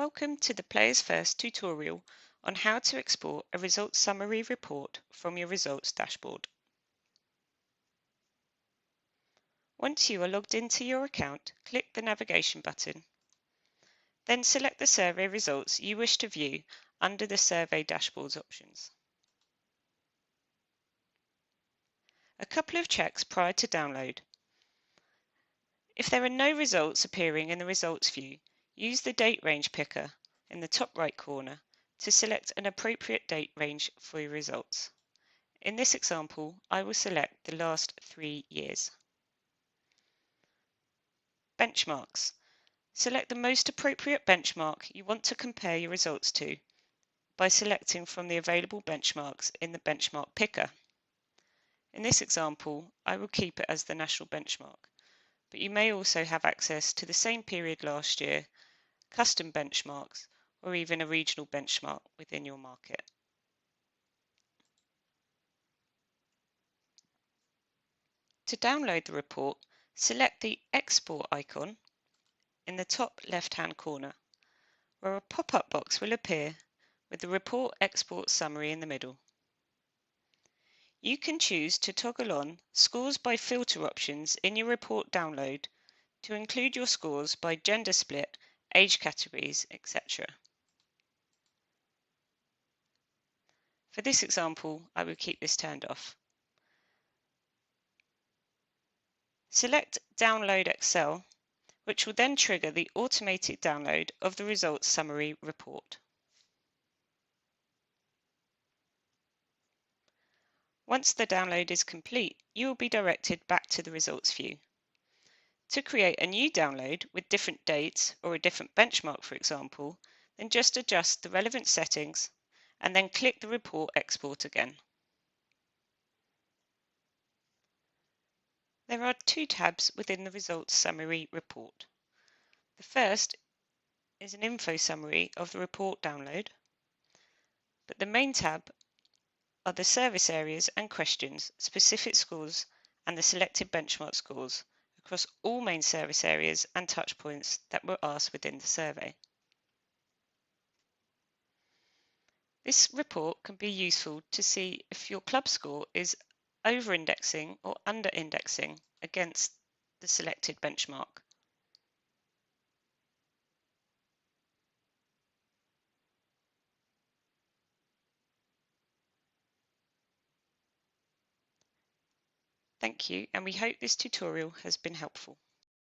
Welcome to the Players First tutorial on how to export a results summary report from your results dashboard. Once you are logged into your account, click the navigation button. Then select the survey results you wish to view under the Survey Dashboards options. A couple of checks prior to download. If there are no results appearing in the results view, use the date range picker in the top right corner to select an appropriate date range for your results. In this example, I will select the last 3 years. Benchmarks. Select the most appropriate benchmark you want to compare your results to by selecting from the available benchmarks in the benchmark picker. In this example, I will keep it as the national benchmark, but you may also have access to the same period last year, custom benchmarks, or even a regional benchmark within your market. To download the report, select the Export icon in the top left-hand corner, where a pop-up box will appear with the report export summary in the middle. You can choose to toggle on Scores by Filter options in your report download to include your scores by gender split, age categories, etc. For this example, I will keep this turned off. Select Download Excel, which will then trigger the automated download of the results summary report. Once the download is complete, you will be directed back to the results view. To create a new download with different dates or a different benchmark, for example, then just adjust the relevant settings and then click the report export again. There are 2 tabs within the results summary report. The first is an info summary of the report download, but the main tab are the service areas and questions, specific scores, and the selected benchmark scores across all main service areas and touchpoints that were asked within the survey. This report can be useful to see if your club score is over-indexing or under-indexing against the selected benchmark. Thank you, and we hope this tutorial has been helpful.